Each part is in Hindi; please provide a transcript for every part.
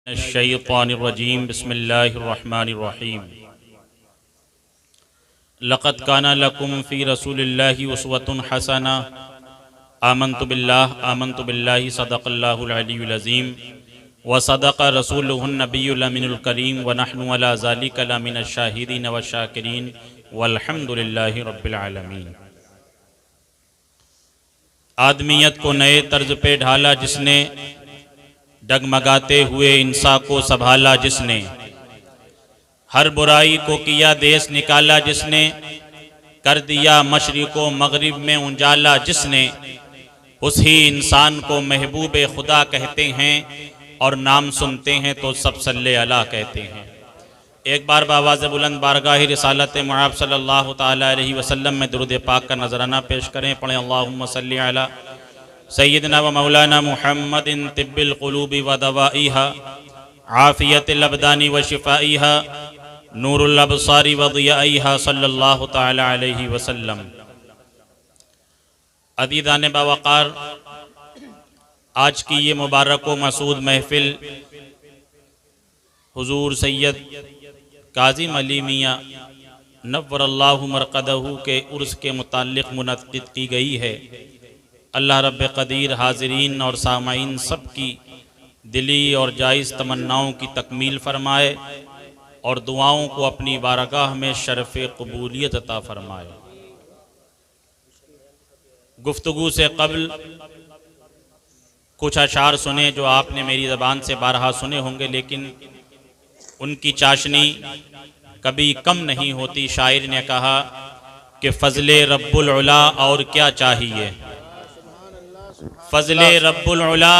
शैतानिर्रजीम बिस्मिल्लाहिर्रहमानिर्रहीम लक़द काना लकुम फ़ी रसूलिल्लाहि उस्वतुन हसना आमन्तु बिल्लाहि सदक़ल्लाहुल अलियुल अज़ीम व सदक़ रसूलुहुन नबियुल अमीनुल करीम व नहनु अला ज़ालिका लमिनश शाहिदीन व शाकिरीन वल्हम्दुलिल्लाहि रब्बिल आलमीन। आदमियत को नए तर्ज पे ढाला जिसने, डगमगाते हुए इंसा को संभाला जिसने, हर बुराई को किया देश निकाला जिसने, कर दिया मशरिको मगरिब में उजाला जिसने, उसी इंसान को महबूब खुदा कहते हैं और नाम सुनते हैं तो सब सल्ले अला कहते हैं। एक बार बावाज़ बुलंद बारगाह रिसालत मुआब सल्लल्लाहु ताला अलैहि वसल्लम में दुरूद पाक का नजराना पेश करें। पढ़ें अल्लाहुम्मा सल्ली अला सय्यदना व मौलाना मुहम्मदिन तिब्बिल क़ुलूबि व दवाइहा आफ़ियतिल अबदानी व शिफ़ाइहा नूरुल अबसारी व ज़ियाइहा सल्लल्लाहु ताला अलैहि वसल्लम। अज़ीज़ान बावक़ार, आज की ये मुबारक व मसूद महफ़िल हुज़ूर सैयद काज़िम अली मियाँ नव्वरल्लाहु मरक़दहू के उर्स के मुताल्लिक़ मुनक़्क़िद की गई है। अल्लाह रब्ब क़दीर हाज़रीन और सामाईन सब की दिली और जायज़ तमन्नाओं की तकमील फ़रमाए और दुआओं को अपनी बारगाह में शरफ़ क़बूलियत अता फ़रमाए। गुफ्तगू से क़ब्ल कुछ अशार सुने जो आपने मेरी ज़बान से बारहा सुने होंगे, लेकिन उनकी चाशनी कभी कम नहीं होती। शायर ने कहा कि फ़ज़ले रब्बुल उला और क्या चाहिए, फ़ज़ले रब्बुल उला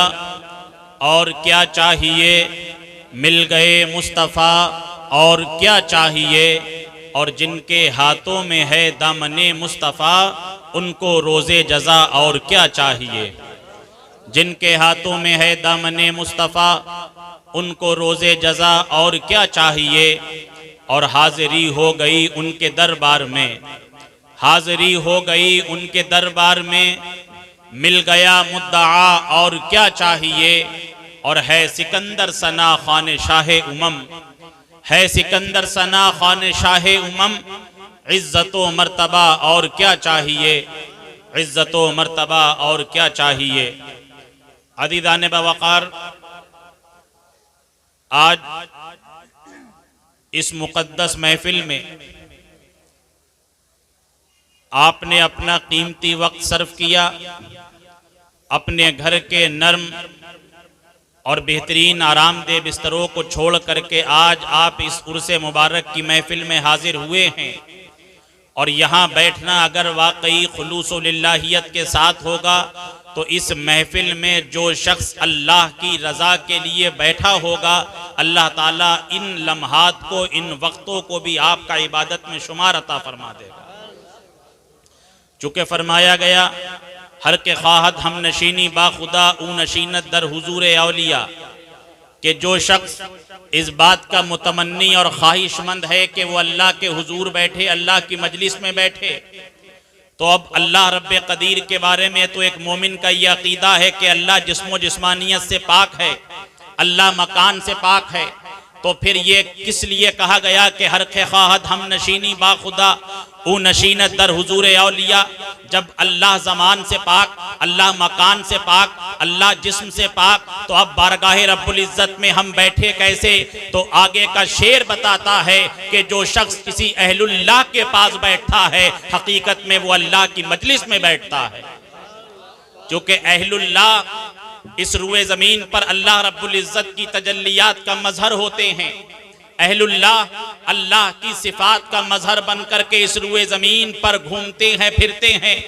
और क्या चाहिए, मिल गए मुस्तफ़ा और क्या चाहिए, और जिनके हाथों में है दामने मुस्तफ़ा उनको रोज़े जज़ा और क्या चाहिए। जिनके हाथों में है दामने मुस्तफ़ा उनको रोज़े जज़ा और क्या चाहिए। और हाज़िरी हो गई उनके दरबार में, हाज़िरी हो गई उनके दरबार में, मिल गया मुद्दआ और क्या चाहिए। और है सिकंदर सना खान शाह उमम, है सिकंदर सना खान शाह उमम, इज़्ज़तो मर्तबा और क्या चाहिए, इज़्ज़तो मर्तबा और क्या चाहिए। अज़ीज़ान बावक़ार, आज इस मुक़द्दस महफिल में आपने अपना कीमती वक्त सर्फ किया। अपने घर के नर्म और बेहतरीन आरामदेह बिस्तरों को छोड़ करके आज आप इस उर्स मुबारक की महफिल में हाजिर हुए हैं। और यहाँ बैठना अगर वाकई खुलूस व लिल्लाहियत के साथ होगा तो इस महफिल में जो शख्स अल्लाह की रज़ा के लिए बैठा होगा, अल्लाह ताला इन लम्हात को, इन वक्तों को भी आपका इबादत में शुमार अता फरमा देगा। चूँकि फरमाया गया, हर के ख्वाहत हम नशीनी बाखुदा ऊ नशीनत दर हुजूर औलिया, कि जो शख्स इस बात का मुतमन्नी और ख्वाहिशमंद है कि वो अल्लाह के हुजूर बैठे, अल्लाह की मजलिस में बैठे, तो अब अल्लाह रब्ब क़दीर के बारे में तो एक मोमिन का यह अकीदा है कि अल्लाह जिस्मो जिस्मानियत से पाक है, अल्लाह मकान से पाक है। तो फिर ये किस लिए कहा गया कि हर खे ख्वाहत हम नशीनी बाखुदा ऊ नशीनत दर हुजूर औलिया। जब अल्लाह ज़मान से पाक, अल्लाह मकान से पाक, अल्लाह जिस्म से पाक, तो अब बारगाह रब्बुल इज़्ज़त में हम बैठे कैसे। तो आगे का शेर बताता है कि जो शख्स किसी अहलुल्लाह के पास बैठता है, हकीकत में वो अल्लाह की मजलिस में बैठता है। क्योंकि अहलुल्लाह इस रुए ज़मीन पर अल्लाह रब्बुल इज़्ज़त की तजल्लियात का मजहर होते हैं। अहलुल्लाह अल्लाह की सिफात का मजहर बन करके इस रुए ज़मीन पर घूमते हैं, फिरते हैं,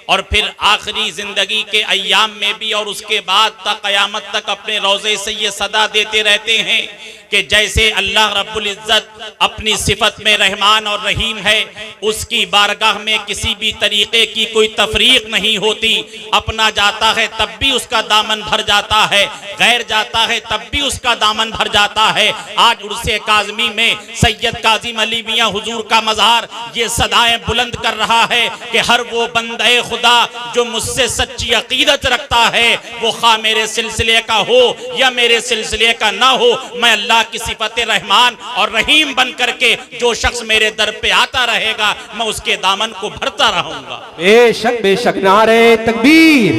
और फिर आखिरी ज़िंदगी के अय्याम में भी और उसके बाद तक क़यामत तक अपने रोज़े से ये सदा देते रहते हैं कि जैसे अल्लाह रब्बुल इज़्ज़त अपनी सिफत में रहमान और रहीम है, उसकी बारगाह में किसी भी तरीके की कोई तफरीक नहीं होती। अपना जाता है तब भी उसका दामन भर जाता है, गैर जाता है तब भी उसका दामन भर जाता है। आज उर्से काज़मी में सैयद काज़िम अली मियाँ हुजूर का मज़ार ये सदाएं बुलंद कर रहा है कि हर वो बंदे खुदा जो मुझसे सच्ची अकीदत रखता है वो खा मेरे सिलसिले का हो या मेरे सिलसिले का ना हो, मैं अल्लाह की सिफत रहमान और रहीम बन करके जो शख्स मेरे दर पे आता रहेगा मैं उसके दामन को भरता रहूंगा। बेशक बेशक। नारे तकबीर,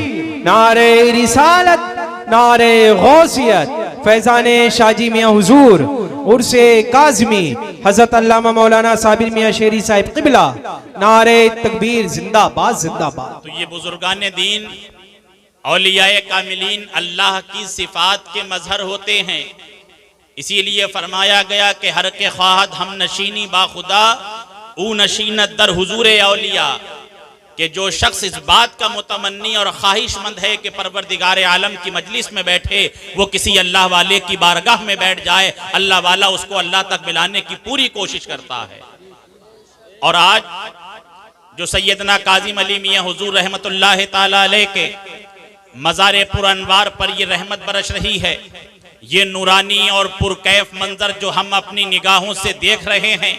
नारे रिसालत, नारे गौसियत, फैजाने शाजी मियाँ हुजूर, उर्से काज़मी हजरत अल्लामा मौलाना साबिर मियाँ शेरी साहिब क़िबला, नारे तकबीर, जिंदाबाद जिंदाबाद। तो ये बुजुर्गान दीन औलियाए कामिलीन अल्लाह की सिफात के मजहर होते हैं। इसीलिए फरमाया गया कि हर के ख्वाहद हम नशीनी बाखुदा ऊ नशीनत दर हुजूर औलिया, कि जो शख्स इस बात का मुतमन्नी और ख्वाहिशमंद है कि परवरदिगार आलम की मजलिस में बैठे, वो किसी अल्लाह वाले की बारगाह में बैठ जाए, अल्लाह वाला उसको अल्लाह तक मिलाने की पूरी कोशिश करता है। और आज जो सैयदना काज़िम अली मियाँ हुजूर रहमतुल्लाह ताला अलैह के मज़ार पुरअनवार पर ये रहमत बरस रही है, ये नूरानी और पुरकैफ मंजर जो हम अपनी निगाहों से देख रहे हैं,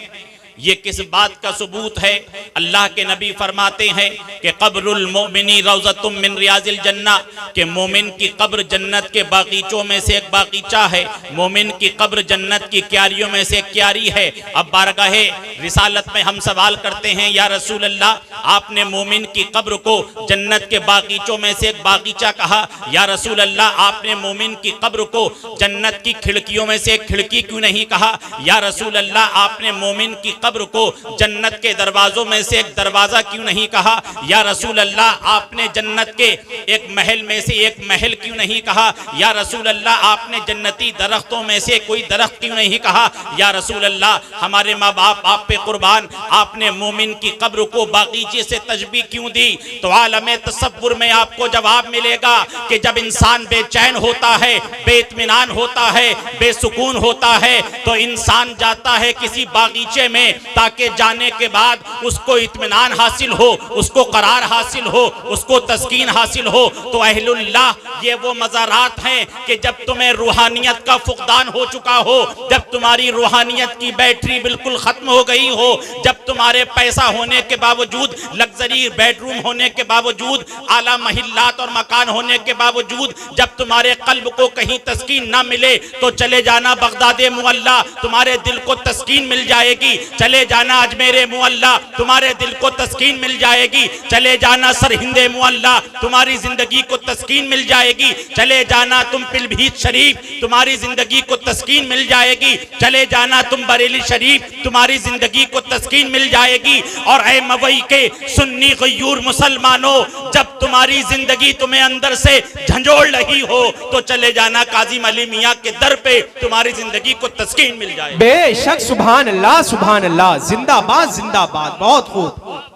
ये किस बात का सबूत है? अल्लाह के नबी फरमाते हैं कि कब्रुल मोमिनी रौज़तुम मिन रियाजिल जन्ना, कि मोमिन की कब्र जन्नत के बागीचों में से एक बागीचा है, मोमिन की कब्र जन्नत की क्यारियों में से एक क्यारी है। अब बारगाहे रिसालत में हम सवाल करते हैं, या रसूल अल्लाह, आपने मोमिन की कब्र को जन्नत के बागीचों में से एक बागीचा कहा, या रसूल अल्लाह आपने मोमिन की कब्र को जन्नत की खिड़कियों में से एक खिड़की क्यों नहीं कहा? या रसूल अल्लाह आपने मोमिन की कब्र को जन्नत के दरवाजों में से एक दरवाजा क्यों नहीं कहा? या रसूल अल्लाह आपने जन्नत के एक महल में से एक महल क्यों नहीं कहा? या रसूल अल्लाह आपने जन्नती दरख्तों में से कोई दरख्त क्यों नहीं कहा? या रसूल अल्लाह हमारे माँ बाप आप पे कुर्बान, आपने मोमिन की कब्र को बागीचे से तशबीह क्यों दी? तो आलम तसव्वुर में आपको जवाब मिलेगा कि जब इंसान बेचैन होता है, बेइत्मीनान होता है, बेसुकून होता है, तो इंसान जाता है किसी बागीचे में ताकि जाने के बाद उसको इत्मीनान हासिल हो, उसको करार हासिल हो, उसको तस्कीन हासिल हो। तो अहलुल्लाह ये वो मज़ारात हैं कि जब तुम्हें रूहानियत का फुकदान हो चुका हो, जब तुम्हारी रूहानियत की बैटरी बिल्कुल खत्म हो गई हो, जब तुम्हारे पैसा होने के बावजूद, लग्जरी बेडरूम होने के बावजूद, आला महिल्लात और मकान होने के बावजूद जब तुम्हारे कल्ब को कहीं तस्कीन ना मिले, तो चले जाना बगदादे मुअल्ला, तुम्हारे दिल को तस्कीन मिल जाएगी। चले जाना अजमेरे मुअल्ला, तुम्हारे दिल को तस्कीन मिल जाएगी। चले जाना सरहिंदे मुअल्ला, तुम्हारी जिंदगी को तस्कीन मिल जाएगी। चले जाना तुम पीलीभीत शरीफ, तुम्हारी जिंदगी को तस्कीन मिल जाएगी। चले जाना तुम बरेली शरीफ, तुम्हारी जिंदगी को तस्कीन मिल जाएगी। और ऐ मवई के सुन्नी गयूर मुसलमानों, जब तुम्हारी जिंदगी तुम्हें अंदर से झंझोड़ रही हो, तो चले जाना काज़िम अली मियाँ के दर पे, तुम्हारी जिंदगी को तस्कीन मिल जाएगी। बेशक, सुभान अल्लाह सुभान अल्लाह, जिंदाबाद जिंदाबाद, बहुत खूब,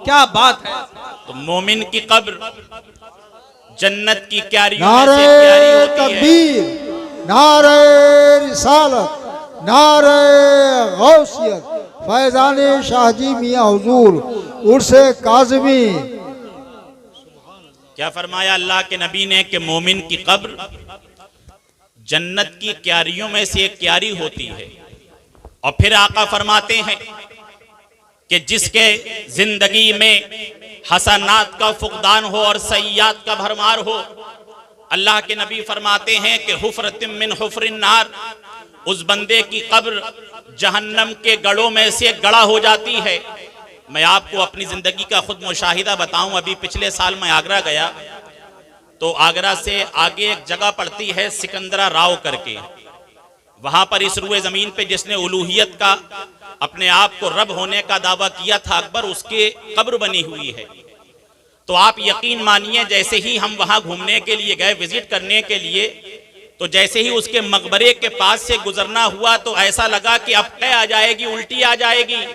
क्या बात है। तो मोमिन की कब्र जन्नत की क्यारियों में से क्यारी होती है। तकबीर, नारे रिसालत, नारे गौसियत, फैजाने शाहजी मियाँ हुजूर, उर्से काज़मी। क्या फरमाया अल्लाह के नबी ने कि मोमिन की कब्र जन्नत की क्यारियों में से एक क्यारी होती है। और फिर आका फरमाते हैं कि जिसके जिंदगी में हसनात का फुकदान हो और सय्यात का भरमार हो, अल्लाह के नबी फरमाते हैं कि हुफरतिम मिन हुफरिन नार, उस बंदे की कब्र जहन्नम के गढ़ों में से गड़ा हो जाती है। मैं आपको अपनी जिंदगी का खुद मुशाहिदा बताऊं, अभी पिछले साल मैं आगरा गया, तो आगरा से आगे एक जगह पड़ती है सिकंदरा राव करके, वहां पर इस रुए जमीन पे जिसने उलूहियत का, अपने आप को रब होने का दावा किया था अकबर, उसके कब्र बनी हुई है। तो आप यकीन मानिए, जैसे ही हम वहां घूमने के लिए गए, विजिट करने के लिए, तो जैसे ही उसके मकबरे के पास से गुजरना हुआ तो ऐसा लगा कि अब कै आ जाएगी, उल्टी आ जाएगी,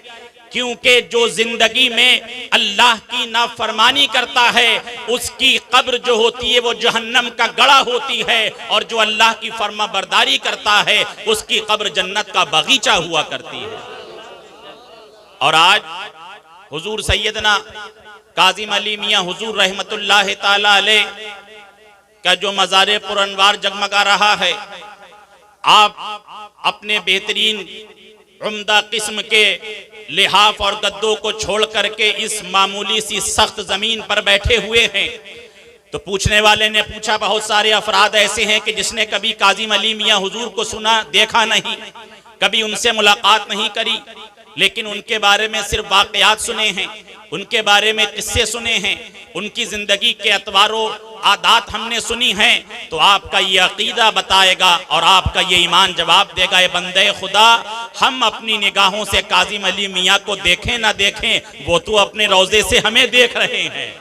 क्योंकि जो जिंदगी में अल्लाह की नाफरमानी करता है उसकी कब्र जो होती है वो जहन्नम का गड़ा होती है, और जो अल्लाह की फर्मा बरदारी करता है उसकी कब्र जन्नत का बगीचा हुआ करती है। और आज हुजूर सैयदना काज़िम अली मियाँ हुजूर रहमतुल्लाह ताला अलैह का जो मज़ारे पुरअनवार जगमगा रहा है, आप अपने बेहतरीन उम्दा किस्म के लिहाफ और गद्दों को छोड़ करके इस मामूली सी सख्त जमीन पर बैठे हुए हैं। तो पूछने वाले ने पूछा, बहुत सारे अफराद ऐसे हैं कि जिसने कभी काजिम अली मियाँ हुजूर को सुना, देखा नहीं, कभी उनसे मुलाकात नहीं करी, लेकिन उनके बारे में सिर्फ वाकयात सुने हैं, उनके बारे में किस्से सुने हैं, उनकी जिंदगी के अतवारों आदात हमने सुनी हैं। तो आपका ये अकीदा बताएगा और आपका ये ईमान जवाब देगा, ये बंदे खुदा, हम अपनी निगाहों से काजिम अली मियाँ को देखें ना देखें, वो तो अपने रोजे से हमें देख रहे हैं।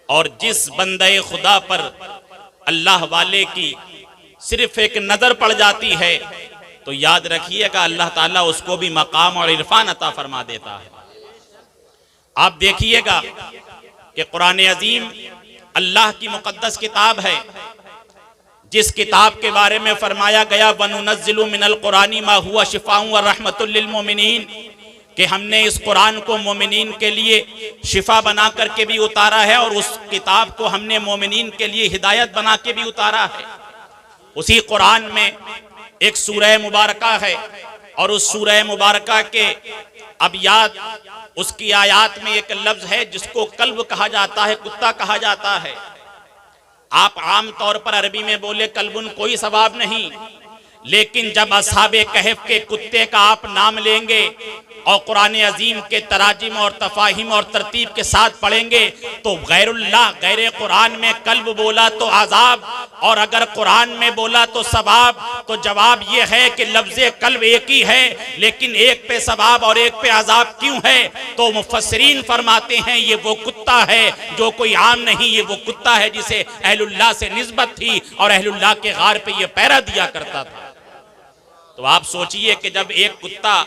और जिस बंदे खुदा पर अल्लाह वाले की सिर्फ एक नजर पड़ जाती है तो याद रखिएगा अल्लाह ताला उसको भी मकाम और इरफान अता फरमा देता है। आप देखिएगा कि कुरान अजीम अल्लाह की मुकद्दस किताब है, जिस किताब के बारे में फरमाया गया वनुनज़्ज़िलु मिनल कुरानी मा हुवा शिफ़ाउन व रहमतुल लिल मोमिनीन, कि हमने इस कुरान को मोमिनीन के लिए शिफा बना करके भी उतारा है और उस किताब को हमने मोमिनीन के लिए हिदायत बना के भी उतारा है। उसी कुरान में एक सूरह मुबारका है और उस सूरह मुबारका के अबयात, उसकी आयात में एक लफ्ज है जिसको कल्ब कहा जाता है, कुत्ता कहा जाता है। आप आम तौर पर अरबी में बोले कल्बुन, कोई सवाब नहीं, लेकिन जब असहाबे कहफ के कुत्ते का आप नाम लेंगे और कुरान अजीम के तराजिम और तफाहिम और तरतीब के साथ पढ़ेंगे तो गैरुल्लाह, गैर कुरान में कल्ब बोला तो आजाब और अगर कुरान में बोला तो सवाब। तो जवाब ये है कि लफ्ज़े कल्ब एक ही है, लेकिन एक पे सवाब और एक पे आजाब क्यों है? तो मुफस्सिरीन फरमाते हैं ये वो कुत्ता है जो कोई आम नहीं, ये वो कुत्ता है जिसे अहलुल्लाह से निस्बत थी और अहलुल्लाह के गार पे ये पैरा दिया करता था। तो आप सोचिए कि जब एक कुत्ता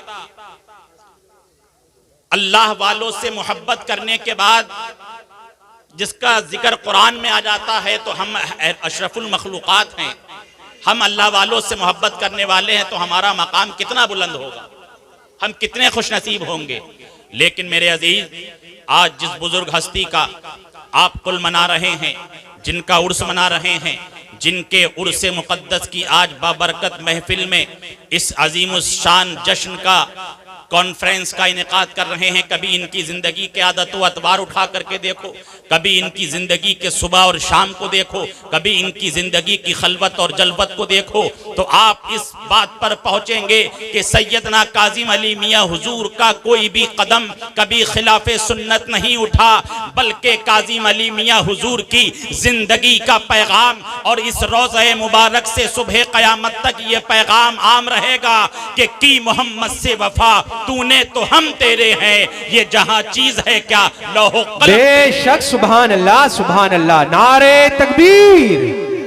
अल्लाह वालों से मोहब्बत करने के बाद जिसका जिक्र कुरान में आ जाता है तो हम अशरफुल मखलूकात हैं, हम अल्लाह वालों से मोहब्बत करने वाले हैं, तो हमारा मकाम कितना बुलंद होगा, हम कितने खुशनसीब होंगे। लेकिन मेरे अजीज, आज जिस बुजुर्ग हस्ती का आप कुल मना रहे हैं, जिनका उर्स मना रहे हैं, जिनके उर्स मुक़द्दस की आज बाबरकत महफिल में इस अजीमुश्शान जश्न का कॉन्फ्रेंस का इनेकाद कर रहे हैं, कभी इनकी जिंदगी के आदत व अतवार उठा करके देखो, कभी इनकी जिंदगी के सुबह और शाम को देखो, कभी इनकी जिंदगी की खलवत और जलवत को देखो, तो आप इस बात पर पहुंचेंगे कि सैयदना काजिम अली मियाँ हुजूर का कोई भी कदम कभी खिलाफे सुन्नत नहीं उठा, बल्कि काजिम अली मियाँ हुजूर की जिंदगी का पैगाम और इस रोज़े मुबारक से सुबह क़यामत तक ये पैगाम आम रहेगा कि मोहम्मद से वफा, तूने तो हम तेरे हैं, ये जहां चीज है क्या लौहो कलम। बेशक, सुभान अल्लाह, सुभान अल्लाह। नारे तकबीर,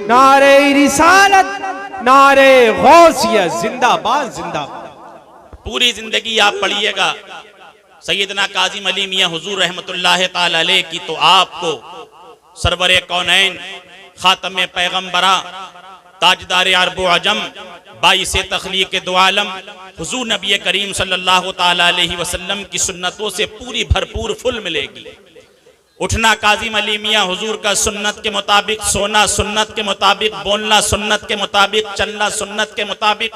नारे रिसालत, नारे गौसियत, जिंदाबाद जिंदाबाद। पूरी जिंदगी आप पढ़िएगा सैयदना काजिम अली मियाँ हुजूर रहमतुल्लाह ताला अलैह की, तो आपको सरवरे कौनैन, खातमे पैगम्बरा, ताजदार अरब व अजम, बाइसे तखलीक दो आलम हुजूर नबी करीम सल्लल्लाहु ताला अलैहि वसल्लम की सुन्नतों से पूरी भरपूर फुल मिलेगी। उठना काजिम अली मियाँ हुजूर का सुन्नत के मुताबिक, सोना सुन्नत के मुताबिक, बोलना सुन्नत के मुताबिक, चलना सुन्नत के मुताबिक,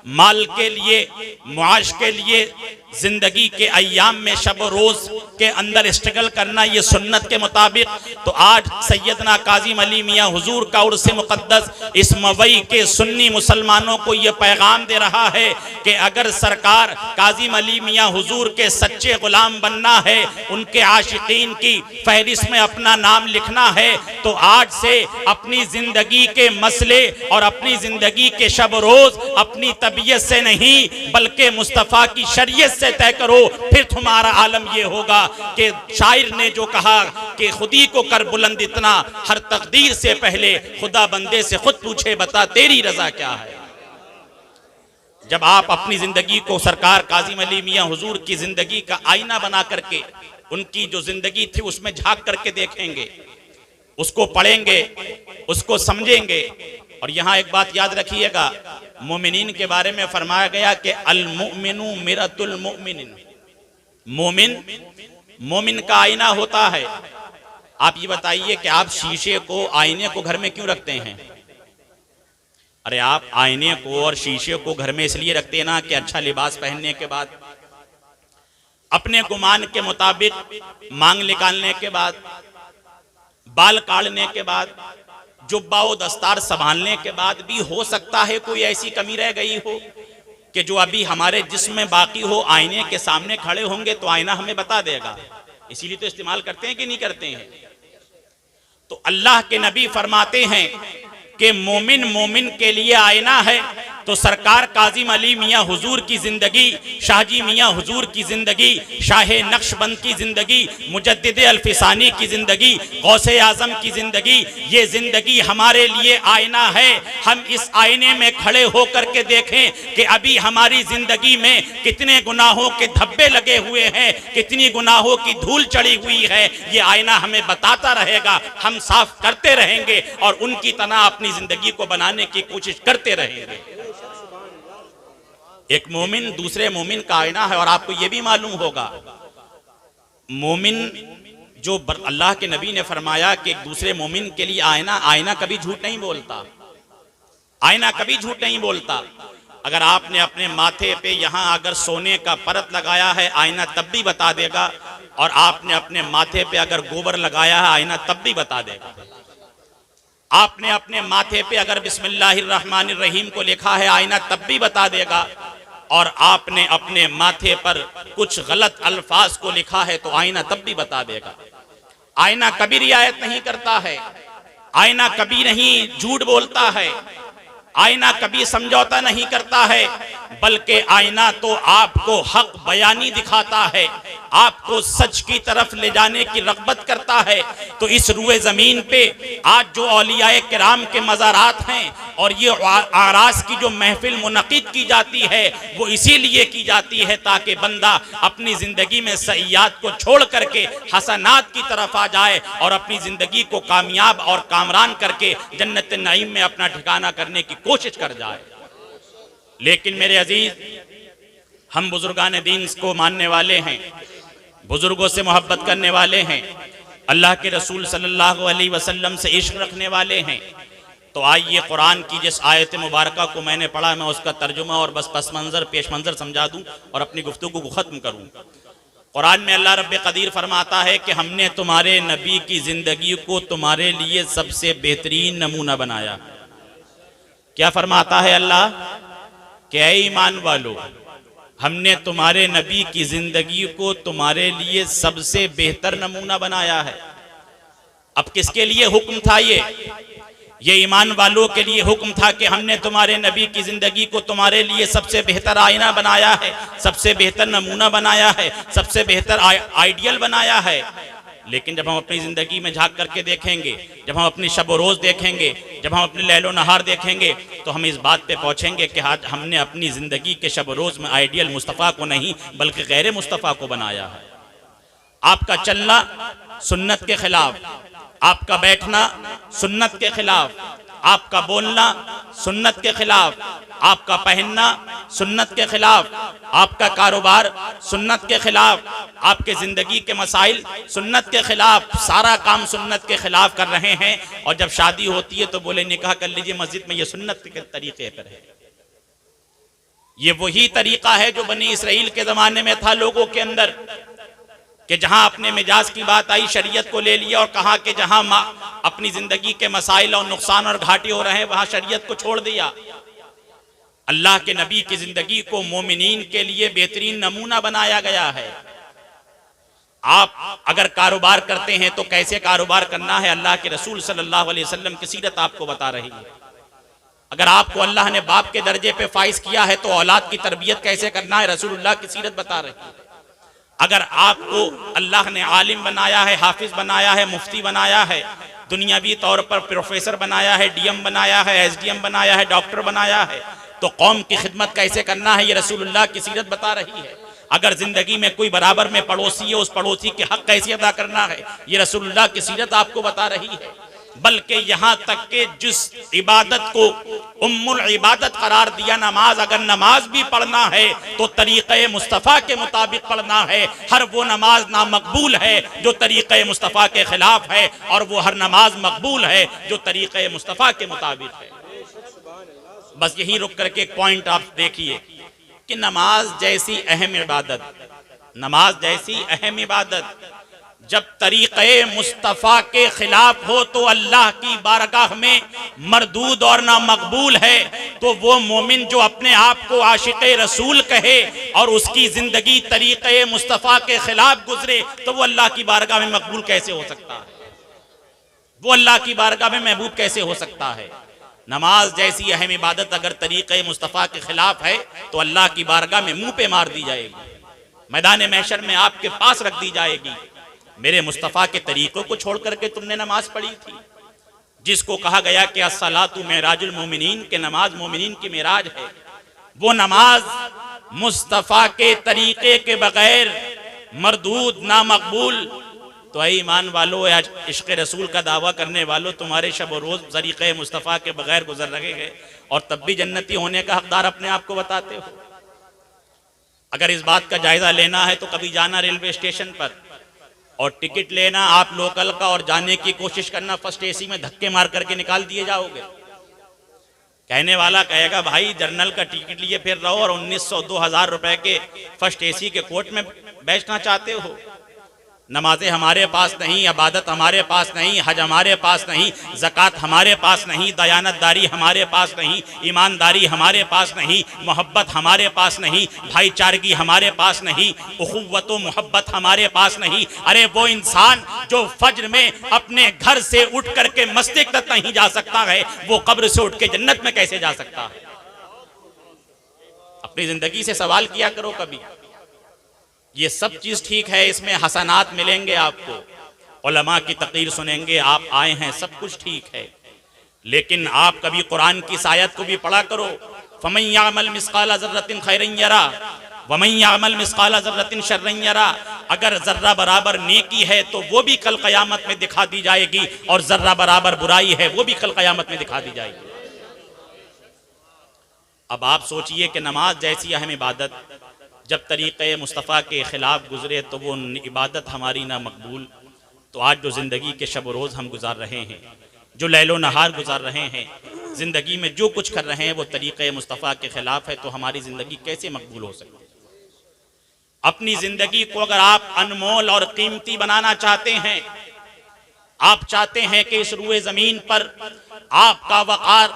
माल के लिए, मुआश के लिए, जिंदगी के अय्याम में शब रोज के अंदर स्ट्रगल करना, ये सुन्नत के मुताबिक। तो आज सैयदना काजिम अली मियाँ हुजूर का उर्स मुक़द्दस इस मवई के सुन्नी मुसलमानों को ये पैगाम दे रहा है कि अगर सरकार काजिम अली मियाँ हुजूर के सच्चे गुलाम बनना है, उनके आशिकीन की फहरिस्त में अपना नाम लिखना है, तो आज से अपनी जिंदगी के मसले और अपनी जिंदगी के शब रोज अपनी तबीयत से नहीं बल्कि मुस्तफ़ा की शरीयत से तय करो, फिर तुम्हारा आलम ये होगा कि शायर ने जो कहा कि खुदी को कर बुलंद इतना, हर तकदीर से पहले खुदा बंदे से खुद पूछे बता तेरी रजा क्या है। जब आप अपनी जिंदगी को सरकार काजिम अली मियाँ हुजूर की जिंदगी का आईना बना करके, उनकी जो जिंदगी थी उसमें झांक करके देखेंगे, उसको पढ़ेंगे, उसको समझेंगे। और यहाँ एक बात याद रखिएगा, मोमिनीन के बारे में फरमाया गया कि अल मुमिनु मिरतुल मुमिनिन, मोमिन मोमिन का आईना होता है। आप ये बताइए कि आप शीशे को, आईने को घर में क्यों रखते हैं? अरे आप आईने को और शीशे को घर में इसलिए रखते हैं ना कि अच्छा लिबास पहनने के बाद अपने गुमान के मुताबिक मांग निकालने के बाद, बाल काटने के बाद, जुब्बा व दस्तार संभालने के बाद भी हो सकता है कोई ऐसी कमी रह गई हो कि जो अभी हमारे जिस्म में बाकी हो, आईने के सामने खड़े होंगे तो आईना हमें बता देगा। इसीलिए तो इस्तेमाल करते हैं कि नहीं करते हैं। तो अल्लाह के नबी फरमाते हैं कि मोमिन के लिए आईना है। तो सरकार काजिम अली मियाँ हुजूर की जिंदगी, शाहजी मियाँ हुजूर की जिंदगी, शाह नक्शबंद की जिंदगी, मुजद्दिद अल्फिसानी की जिंदगी, गौसे आजम की जिंदगी, ये जिंदगी हमारे लिए आईना है। हम इस आईने में खड़े होकर के देखें कि अभी हमारी जिंदगी में कितने गुनाहों के धब्बे लगे हुए हैं, कितनी गुनाहों की धूल चढ़ी हुई है। ये आईना हमें बताता रहेगा, हम साफ करते रहेंगे और उनकी तरह अपनी जिंदगी को बनाने की कोशिश करते रहेंगे। एक मोमिन दूसरे मोमिन का आईना है। और आपको यह भी मालूम होगा, मोमिन जो अल्लाह के नबी ने फरमाया कि एक दूसरे मोमिन के लिए आईना कभी झूठ नहीं बोलता, आईना कभी झूठ नहीं बोलता। अगर आपने अपने माथे पे यहाँ अगर सोने का परत लगाया है, आईना तब भी बता देगा। और आपने अपने माथे पे अगर गोबर लगाया है, आईना तब भी बता देगा। आपने अपने माथे पे अगर बिस्मिल्लाहिर्रहमानिर्रहीम को लिखा है, आईना तब भी बता देगा। और आपने अपने माथे पर कुछ गलत अल्फाज को लिखा है तो आईना तब भी बता देगा। आईना कभी रियायत नहीं करता है, आईना कभी नहीं झूठ बोलता है, आईना कभी समझौता नहीं करता है, बल्कि आईना तो आपको हक बयानी दिखाता है, आपको सच की तरफ ले जाने की रग़बत करता है। तो इस रुए जमीन पे आज जो औलियाए किराम के मज़ारात हैं और ये आरास की जो महफिल मुनक़िद की जाती है, वो इसीलिए की जाती है ताकि बंदा अपनी ज़िंदगी में सय्यात को छोड़ करके हसनात की तरफ आ जाए और अपनी ज़िंदगी को कामयाब और कामरान करके जन्नत नईम में अपना ठिकाना करने की कोशिश कर जाए। लेकिन मेरे अजीज, हम बुजुर्गान दीन को मानने वाले हैं, बुजुर्गों से मोहब्बत करने वाले हैं, अल्लाह के रसूल सल्लल्लाहु अलैहि वसल्लम से इश्क रखने वाले हैं। तो आइए कुरान की जिस आयत मुबारका को मैंने पढ़ा, मैं उसका तर्जुमा और बस पस मंजर पेश मंजर समझा दूं और अपनी गुफ्तगू को ख़त्म करूं। कुरान में अल्लाह रब्बे कदीर फरमाता है कि हमने तुम्हारे नबी की ज़िंदगी को तुम्हारे लिए सबसे बेहतरीन नमूना बनाया। क्या फरमाता है अल्लाह? क्या ईमान वालो, हमने तुम्हारे नबी की जिंदगी को तुम्हारे लिए सबसे बेहतर नमूना बनाया है। अब किसके लिए हुक्म था? ये ईमान वालों के लिए हुक्म था कि हमने तुम्हारे नबी की जिंदगी को तुम्हारे लिए सबसे बेहतर आईना बनाया है, सबसे बेहतर नमूना बनाया है, सबसे बेहतर आइडियल बनाया है। लेकिन जब हम अपनी ज़िंदगी में झांक करके देखेंगे, जब हम अपनी शब व रोज़ देखेंगे, जब हम अपने लैलो नहार देखेंगे, तो हम इस बात पे पहुँचेंगे कि आज हमने अपनी ज़िंदगी के शब व रोज़ में आइडियल मुस्तफ़ा को नहीं बल्कि गैर मुस्तफ़ा को बनाया है। आपका चलना सुन्नत के खिलाफ, आपका बैठना सुन्नत के खिलाफ, आपका बोलना सुन्नत के खिलाफ, आपका पहनना सुन्नत के खिलाफ, आपका कारोबार सुन्नत के खिलाफ, आपके जिंदगी के मसाइल सुन्नत के खिलाफ, सारा काम सुन्नत के खिलाफ कर रहे हैं। और जब शादी होती है तो बोले निकाह कर लीजिए मस्जिद में, ये सुन्नत के तरीके पर है। ये वही तरीका है जो बनी इसराइल के जमाने में था लोगों के अंदर, कि जहां अपने मिजाज की बात आई शरीयत को ले लिया और कहा कि जहां अपनी जिंदगी के मसाइल और नुकसान और घाटे हो रहे हैं वहां शरीयत को छोड़ दिया। अल्लाह के नबी की जिंदगी को मोमिनीन के लिए बेहतरीन नमूना बनाया गया है। आप अगर कारोबार करते हैं तो कैसे कारोबार करना है, अल्लाह के रसूल सल्लल्लाहु अलैहि वसल्लम की सीरत आपको बता रही है। अगर आपको अल्लाह ने बाप के दर्जे पे फाइज किया है तो औलाद की तरबियत कैसे करना है, रसूलुल्लाह की सीरत बता रही है। अगर आपको अल्लाह ने आलिम बनाया है, हाफिज बनाया है, मुफ्ती बनाया है, दुनियावी तौर पर प्रोफेसर बनाया है, डीएम बनाया है, एसडीएम बनाया है, डॉक्टर बनाया है, तो कौम की खिदमत कैसे करना है ये रसूलुल्लाह की सीरत बता रही है। अगर जिंदगी में कोई बराबर में पड़ोसी है, उस पड़ोसी के हक कैसे अदा करना है ये रसूलुल्लाह की सीरत आपको बता रही है। बल्कि यहाँ तक कि जिस इबादत को उम्मुल इबादत करार दिया नमाज, अगर नमाज भी पढ़ना है तो तरीक़े मुस्तफ़ा के मुताबिक पढ़ना है। हर वो नमाज नामकबूल है जो तरीक़े मुस्तफ़ा के खिलाफ है, और वो हर नमाज मकबूल है जो तरीक़े मुस्तफ़ा के मुताबिक है। बस यही रुक करके एक पॉइंट आप देखिए कि नमाज जैसी अहम इबादत नमाज जैसी अहम इबादत जब तरीक़े मुस्तफ़ा के खिलाफ हो तो अल्लाह की बारगाह में मरदूद और ना मकबूल है। तो वो मोमिन जो अपने आप को आशिक़े रसूल कहे और उसकी ज़िंदगी तरीक़े मुस्तफ़ा के खिलाफ गुजरे तो वो अल्लाह की बारगाह में मकबूल कैसे हो सकता है? वो अल्लाह की बारगाह में महबूब कैसे हो सकता है? नमाज जैसी अहम इबादत अगर तरीक़े मुस्तफ़ा के खिलाफ है तो अल्लाह की बारगाह में मुंह पे मार दी जाएगी, मैदान महशर में आपके पास रख दी जाएगी। मेरे मुस्तफ़ा के तरीक़ों को छोड़ करके तुमने नमाज पढ़ी थी, जिसको कहा गया कि अस्सलातु मेराजुल मोमिनीन, के नमाज मोमिनीन की मेराज है। वो नमाज मुस्तफ़ा के तरीक़े के बगैर मरदूद ना मकबूल। तो ऐ ईमान वालो, आज इश्क़ रसूल का दावा करने वालों, तुम्हारे शब और रोज़ तरीक़े मुस्तफ़ा के बगैर गुजर रहे हैं और तब भी जन्नती होने का हकदार अपने आप को बताते हो। अगर इस बात का जायज़ा लेना है तो कभी जाना रेलवे स्टेशन पर और टिकट लेना आप लोकल का और जाने की कोशिश करना, फर्स्ट एसी में धक्के मार करके निकाल दिए जाओगे। कहने वाला कहेगा भाई जर्नल का टिकट लिए फिर रहो और 1900-2000 रुपए के फर्स्ट एसी के कोच में बैठना चाहते हो। नमाजें हमारे पास नहीं, इबादत हमारे पास नहीं, हज हमारे पास नहीं, ज़कात हमारे पास नहीं, दयानतदारी हमारे पास नहीं, ईमानदारी हमारे पास नहीं, मोहब्बत हमारे पास नहीं, भाईचारगी हमारे पास नहीं, उखुव्वत व मोहब्बत हमारे पास नहीं। अरे वो इंसान जो फज्र में अपने घर से उठ करके मस्जिद तक नहीं जा सकता है, वो कब्र से उठ के जन्नत में कैसे जा सकता है? अपनी जिंदगी से सवाल किया करो कभी। ये सब चीज ठीक है, इसमें हसनात मिलेंगे आपको, उलमा की तकरीर सुनेंगे, आप आए हैं, सब कुछ ठीक है, लेकिन आप कभी कुरान की इस आयत को भी पढ़ा करो, फमन यामल मिस्काला ज़र्रतिन खैरन यरा वमन यामल मिस्काला ज़र्रतिन शर्रन यरा। अगर जर्रा बराबर नेकी है तो वो भी कल क़यामत में दिखा दी जाएगी, और जर्रा बराबर बुराई है वो भी कल क़यामत में दिखा दी जाएगी। अब आप सोचिए कि नमाज जैसी अहम इबादत जब तरीक़े मुस्तफ़ा के ख़िलाफ़ गुज़रे तो वो इबादत हमारी ना मकबूल। तो आज जो ज़िंदगी के शब रोज़ हम गुजार रहे हैं, जो लैलो नहार गुजार रहे हैं, ज़िंदगी में जो कुछ कर रहे हैं वो तरीक़े मुस्तफ़ा के ख़िलाफ़ है, तो हमारी ज़िंदगी कैसे मकबूल हो सकती है? अपनी ज़िंदगी को अगर आप अनमोल और कीमती बनाना चाहते हैं, आप चाहते हैं कि इस रूए ज़मीन पर आपका वक़ार,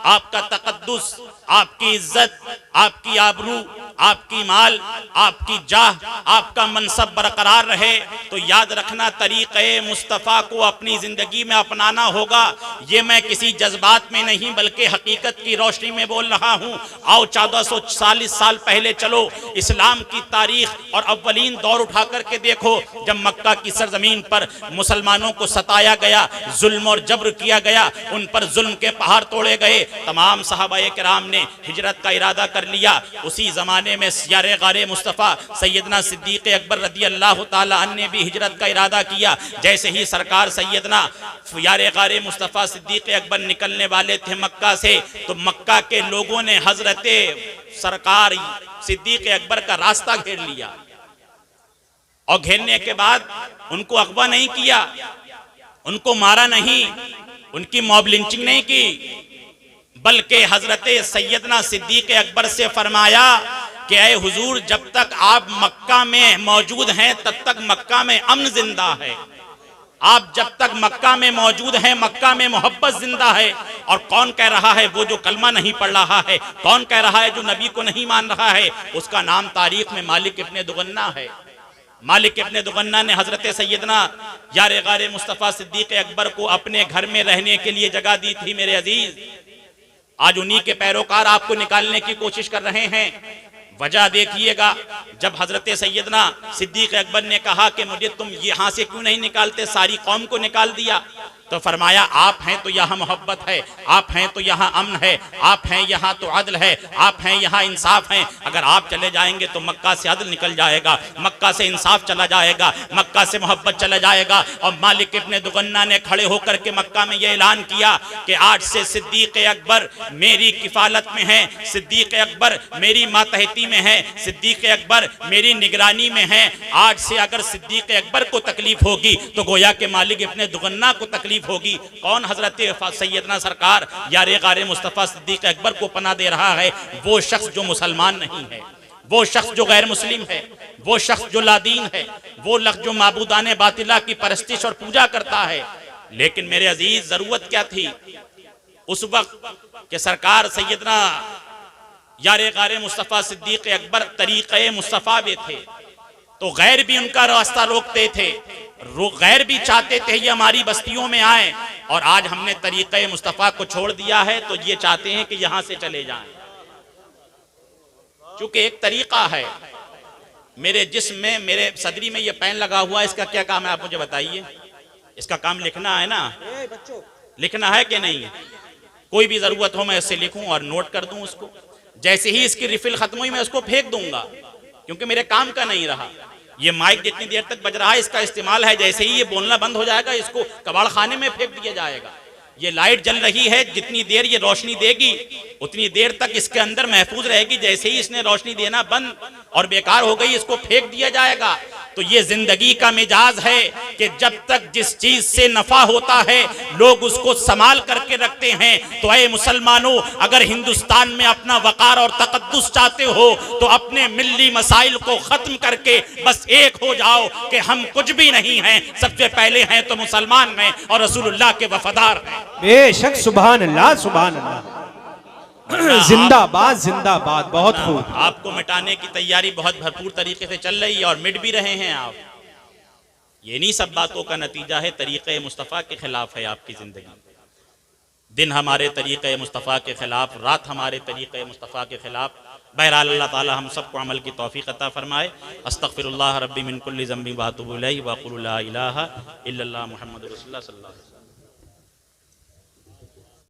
आपका तक़द्दुस, आपकी इज्जत, आपकी आबरू, आपकी माल, आपकी जाह, आपका मनसब बरकरार रहे, तो याद रखना तरीक़े मुस्तफ़ा को अपनी ज़िंदगी में अपनाना होगा। ये मैं किसी जज्बात में नहीं बल्कि हकीकत की रोशनी में बोल रहा हूँ। आओ 1440 साल पहले चलो, इस्लाम की तारीख और अव्वलीन दौर उठा करके देखो, जब मक्का की सरजमीन पर मुसलमानों को सताया गया, जुल्म और जब्र किया गया, उन पर जुल्म के पहाड़ तोड़े गए, तमाम सहाबाए किराम ने हिजरत का इरादा कर लिया। उसी ज़माने में यारे गारे मुस्तफ़ा सैयदना सिद्दीक़ अकबर रदी अल्लाह ताला अन्हु ने भी हिजरत का इरादा किया। जैसे ही सरकार सैयदना यारे गारे मुस्तफ़ा सिद्दीक़ अकबर निकलने वाले थे मक्का से, तो मक्का के लोगों ने हजरत सरकार सिद्दीक़ अकबर का रास्ता घेर लिया, और घेरने के बाद उनको अगवा नहीं किया, उनको मारा नहीं, उनकी मॉब लिंचिंग नहीं की, बल्कि हजरत सैयदना सिद्दीक़ अकबर से फरमाया कि ऐ हुजूर, जब तक आप मक्का में मौजूद हैं तब तक मक्का में अमन जिंदा है। आप जब तक मक्का में मौजूद हैं, मक्का में मोहब्बत जिंदा है। और कौन कह रहा है? वो जो कलमा नहीं पढ़ रहा है। कौन कह रहा है? जो नबी को नहीं मान रहा है। उसका नाम तारीख में मालिक इब्ने दुगन्ना है। मालिक इब्ने दुगन्ना ने हजरत सैयदना यारे गारे मुस्तफ़ा सिद्दीक़ अकबर को अपने घर में रहने के लिए जगह दी थी। मेरे अजीज, आज उन्हीं के पैरोकार आपको निकालने की कोशिश कर रहे हैं। वजह देखिएगा, जब हजरत सैयदना सिद्दीक़ अकबर ने कहा कि मुझे तुम यहाँ से क्यों नहीं निकालते, सारी कौम को निकाल दिया, तो फरमाया आप हैं तो यहाँ मोहब्बत है, आप हैं तो यहाँ अमन है, आप हैं यहाँ तो अदल है, आप हैं यहाँ इंसाफ है। अगर आप चले जाएंगे तो मक्का से अदल निकल जाएगा, मक्का से इंसाफ चला जाएगा, मक्का से मोहब्बत चला जाएगा। और मालिक इब्ने दुगन्ना ने खड़े होकर के मक्का में यह ऐलान किया कि आज से सिद्दीक़ अकबर मेरी किफ़ालत में है, सिद्दीक़ अकबर मेरी मातहती में है, सिद्दीक़ अकबर मेरी निगरानी में है। आज से अगर सिद्दीक़ अकबर को तकलीफ होगी तो गोया के मालिक इब्ने दुगन्ना को तकलीफ होगी। कौन? हजरत सैयदना सरकार यारे गारे मुस्तफ़ा सिद्दीक़ अकबर को पनाह दे रहा है। वो शख्स जो मुसलमान नहीं है, वो शख्स जो गैर मुस्लिम है, वो शख्स जो लादीन है, वो लफ्ज जो माबूदाने बातिला की परस्तिश और पूजा करता है। लेकिन मेरे अजीज, जरूरत क्या थी उस वक्त कि सरकार सैयदना यार गारे मुस्तफ़ा सिद्दीक अकबर तरीक़े मुस्तफ़ा में थे, तो गैर भी उनका रास्ता रोकते थे, गैर भी चाहते थे ये हमारी बस्तियों में आए। और आज हमने तरीक़े मुस्तफ़ा को छोड़ दिया है तो ये चाहते हैं कि यहां से चले जाएं। क्योंकि एक तरीका है, मेरे जिस्म में, मेरे सदरी में ये पेन लगा हुआ है, इसका क्या काम है आप मुझे बताइए? इसका काम लिखना है ना, लिखना है कि नहीं? कोई भी जरूरत हो मैं इससे लिखूं और नोट कर दूं उसको। जैसे ही इसकी रिफिल खत्म हुई मैं उसको फेंक दूंगा, क्योंकि मेरे काम का नहीं रहा। ये माइक जितनी देर तक बज रहा है इसका इस्तेमाल है, जैसे ही ये बोलना बंद हो जाएगा इसको कबाड़ खाने में फेंक दिया जाएगा। ये लाइट जल रही है, जितनी देर ये रोशनी देगी उतनी देर तक इसके अंदर महफूज रहेगी। जैसे ही इसने रोशनी देना बंद और बेकार हो गई, इसको फेंक दिया जाएगा। तो ये जिंदगी का मिजाज है कि जब तक जिस चीज से नफा होता है लोग उसको संभाल करके रखते हैं। तो ऐ मुसलमानों, अगर हिंदुस्तान में अपना वकार और तकद्दुस चाहते हो तो अपने मिल्ली मसाइल को खत्म करके बस एक हो जाओ कि हम कुछ भी नहीं हैं, सबसे पहले हैं तो मुसलमान हैं और रसूलुल्लाह के वफादार हैं। बेशक, सुभान अल्लाह, सुभान अल्लाह, जिंदाबाद जिंदाबाद। बहुत खूब। आपको मिटाने की तैयारी बहुत भरपूर तरीके से चल रही है और मिट भी रहे हैं आप। ये नहीं सब बातों का नतीजा है तरीक़े मुस्तफ़ा के खिलाफ है आपकी जिंदगी। दिन हमारे तरीक़े मुस्तफ़ा के खिलाफ, रात हमारे तरीक़े मुस्तफ़ा के खिलाफ। बहरहाल अल्लाह ताला हम सबको अमल की तौफीक अता फरमाए। अस्तग़फिरुल्लाह रब्बी मिन कुल्लि ज़ंबि व अतूबु इलैहि व अक़ूलु ला इलाहा इल्लल्लाह मुहम्मदुर रसूलुल्लाह सल्लल्लाहु अलैहि वसल्लम।